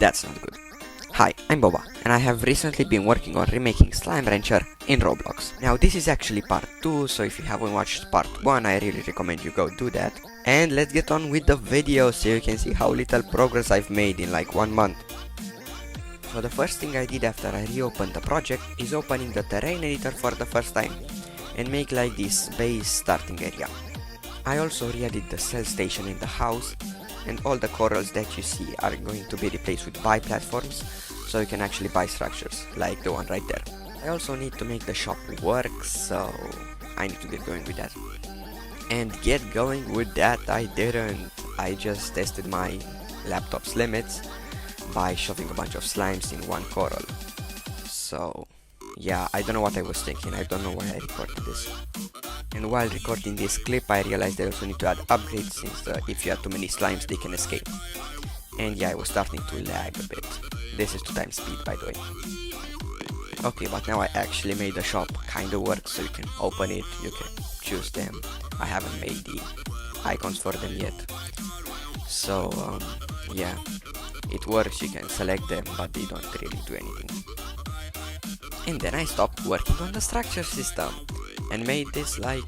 That's not good. Hi, I'm Boba, and I have recently been working on remaking Slime Rancher in Roblox. Now this is actually part 2, so if you haven't watched part 1, I really recommend you go do that. And let's get on with the video so you can see how little progress I've made in like 1 month. So the first thing I did after I reopened the project is opening the terrain editor for the first time and make like this base starting area. I also re-added the cell station in the house, and all the corals that you see are going to be replaced with buy platforms, so you can actually buy structures, like the one right there. I also need to make the shop work, so I need to get going with that. And get going with that I didn't. I just tested my laptop's limits by shoving a bunch of slimes in one coral. So yeah, I don't know what I was thinking, I don't know why I recorded this. And while recording this clip I realized I also need to add upgrades, since if you add too many slimes they can escape. And yeah, I was starting to lag a bit. This is 2x speed, by the way. Okay, but now I actually made the shop kinda work, so you can open it, you can choose them. I haven't made the icons for them yet. So yeah, it works, you can select them, but they don't really do anything. And then I stopped working on the structure system and made this like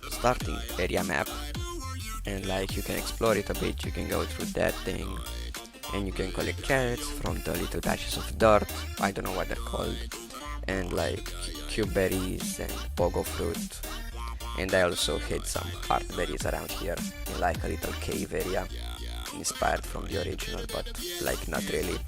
starting area map, and like you can explore it a bit, you can go through that thing and you can collect carrots from the little patches of dirt, I don't know what they're called, and like cube berries and pogo fruit. And I also hid some heart berries around here in like a little cave area, inspired from the original but like not really.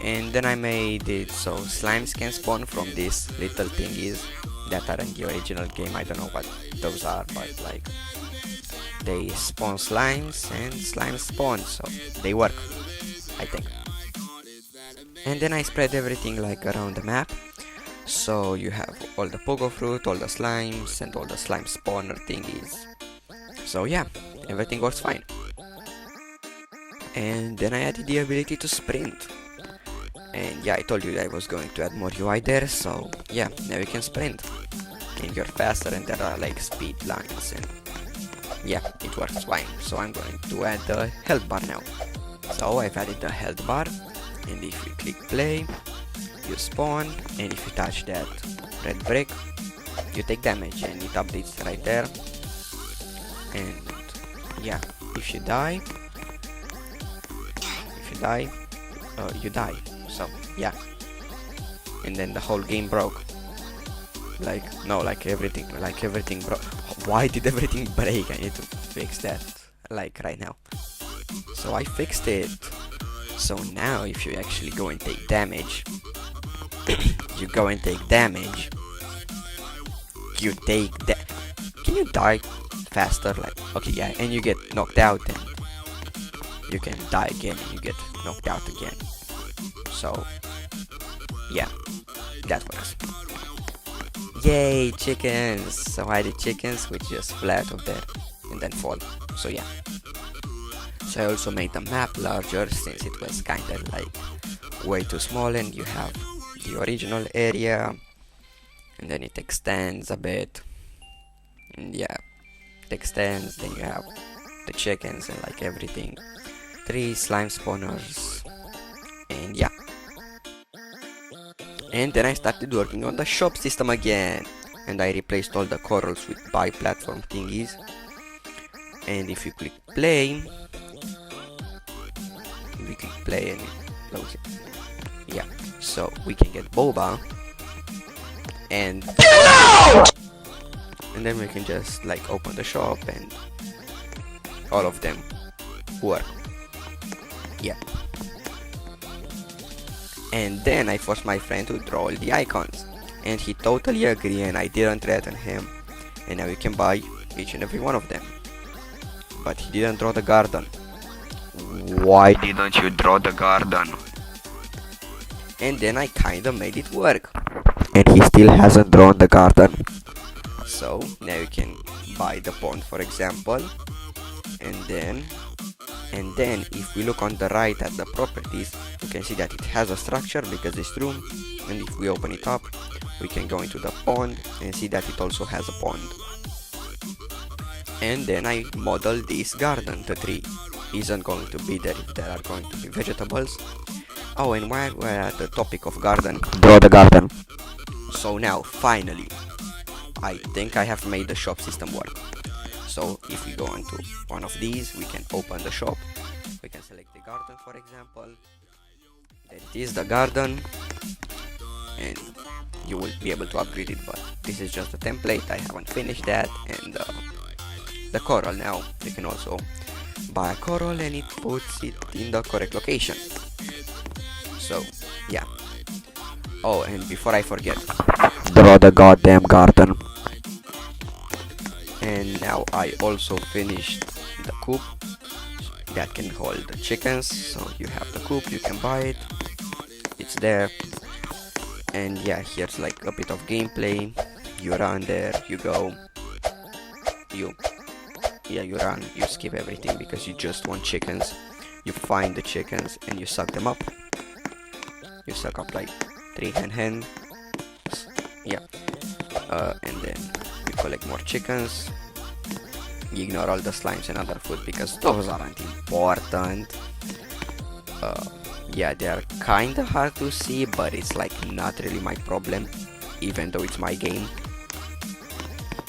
And then I made it so slimes can spawn from these little thingies that are in the original game. I don't know what those are, but like they spawn slimes and slimes spawn, so they work, I think. And then I spread everything like around the map, so you have all the pogo fruit, all the slimes, and all the slime spawner thingies. So yeah, everything works fine. And then I added the ability to sprint. And yeah, I told you that I was going to add more UI there, so yeah, now you can sprint and you're faster, and there are like speed lines, and yeah, it works fine. So I'm going to add the health bar now. So I've added the health bar, and if you click play, you spawn, and if you touch that red brick, you take damage, and it updates right there. And yeah, if you die, you die. So yeah, and then the whole game broke. Like no, like everything broke. Why did everything break? I need to fix that like right now. So I fixed it. So now if you actually go and take damage, you go and take damage, you take that. Can you die faster? Like okay, yeah, and you get knocked out, and you can die again, and you get knocked out again. So yeah, that works. Yay, chickens! So I did chickens which just flat up there and then fall. So yeah. So I also made the map larger, since it was kinda like way too small, and you have the original area and then it extends a bit. And yeah, it extends, then you have the chickens and like everything. 3 slime spawners, and yeah. And then I started working on the shop system again, and I replaced all the corals with buy platform thingies. And if you click play, we click play and it loads it. Yeah, so we can get Boba, and then we can just like open the shop, and all of them work. Yeah. And then I forced my friend to draw all the icons, and he totally agreed, and I didn't threaten him, and now you can buy each and every one of them. But he didn't draw the garden. Why didn't you draw the garden? And then I kinda made it work, and he still hasn't drawn the garden. So now you can buy the pond, for example, and then if we look on the right at the properties, you can see that it has a structure because it's true. And if we open it up, we can go into the pond and see that it also has a pond. And then I modeled this garden, the tree, isn't going to be there if there are going to be vegetables. Oh, and while we're at the topic of garden, Draw the garden. so now finally I think I have made the shop system work. So if we go into one of these, we can open the shop, we can select the garden, for example. There it is, the garden, and you will be able to upgrade it, but this is just a template, I haven't finished that. And the coral, now you can also buy a coral and it puts it in the correct location. So yeah. Oh, and before I forget, Draw the goddamn garden. and now I also finished the coop that can hold the chickens. So you have the coop, you can buy it, it's there. And yeah, here's like a bit of gameplay. You run there, you go, you run, you skip everything because you just want chickens. You find the chickens and you suck them up. You suck up like 3 hen, yeah. And then you collect more chickens. You ignore all the slimes and other food because those aren't important. Yeah, they are kinda hard to see, but it's like not really my problem, even though it's my game.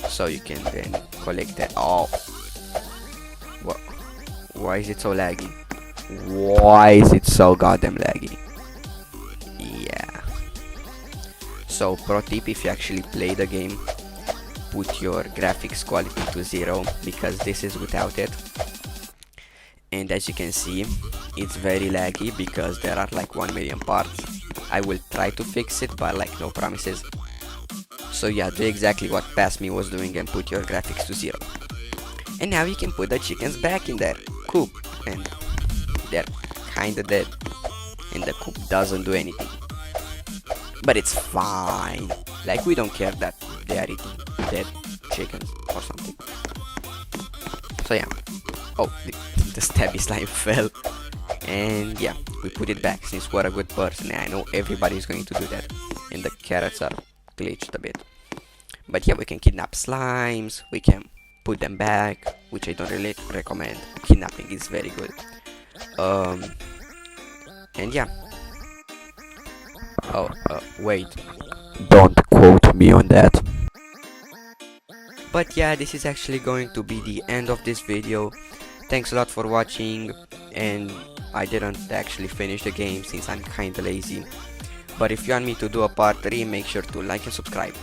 So you can then collect that. Oh, what? Why is it so laggy? Why is it so goddamn laggy? Yeah. So pro tip, if you actually play the game, put your graphics quality to 0 because this is without it. And as you can see, it's very laggy because there are like 1 million parts. I will try to fix it, but like no promises. So yeah, do exactly what Past Me was doing and put your graphics to 0. And now you can put the chickens back in their coop, and they're kinda dead, and the coop doesn't do anything. But it's fine, like we don't care that they are eating dead chickens or something. So yeah. Oh, the stabby slime fell. And yeah, we put it back since we're a good person. I know everybody's going to do that. And the carrots are glitched a bit. But yeah, we can kidnap slimes, we can put them back, which I don't really recommend. Kidnapping is very good. And yeah. Oh, wait. Don't quote me on that. But yeah, this is actually going to be the end of this video. Thanks a lot for watching, and I didn't actually finish the game since I'm kinda lazy. But if you want me to do a part 3, make sure to like and subscribe.